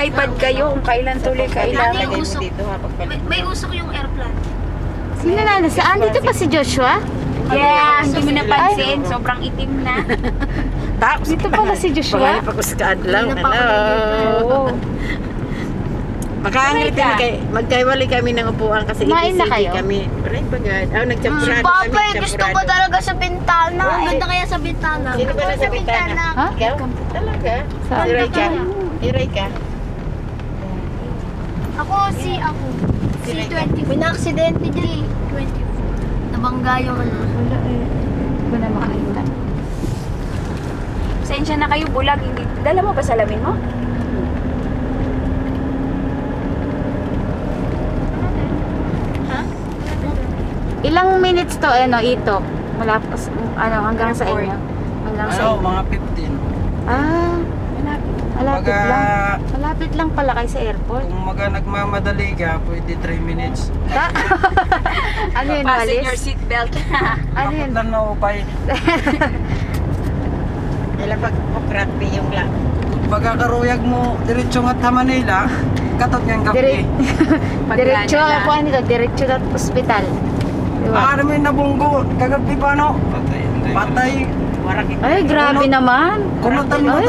iPad kayo kung kailan tuloy kailangan. Lagay mo usok. dito ha, pagbalik. May usok yung airplane. Sino na? Saan? Dito pa si Joshua? Yeah, hindi mo napansin. Sobrang itim na. Tapos, Dito pala si Joshua. pangalip ako sa kaadlaw. Hindi na pa ako Hello. Oo. Magkaangit Kumain ka. kami, magkaiwali kami ng upuan kasi Kumain na kayo? kami. Aray bagad. Si Oh, nagchampurado Papa, kami. gusto ko talaga sa bintana. Oh, Ganda kaya sa bintana. Sino ba nasa bintana? Ha? Ikaw? Talaga? Saan? Si Rayka? Si Rayka? Ako. Si 20. Pina-aksidente dyan. 24. Nabangga yung ano. Wala eh. Hindi ko na makita. Pasensya na kayo, bulag. Hindi. Dala mo ba salamin mo? Ilang minutes to, ito? Mula pa hanggang sa inyo? Hanggang sa inyo? Mga 15. Ah, malapit Baga, lang. Malapit lang pala kayo sa airport. kung nagmamadali ka, pwede 3 minutes. Ano yun, Fasten your walis? seatbelt. Ano yun? Kapag lang naupay. Kailan pag pokratpi yung lang. Baga karuyag mo, diretso nga ta Manila, katot nga kape. Diretso Paglana ako, ano to? Diretso na hospital. Diba? Ano mo yung nabunggo, kagabi pa no? Patay, hindi. Patay. Warak Ay, grabe naman. Kunutan mo Ay,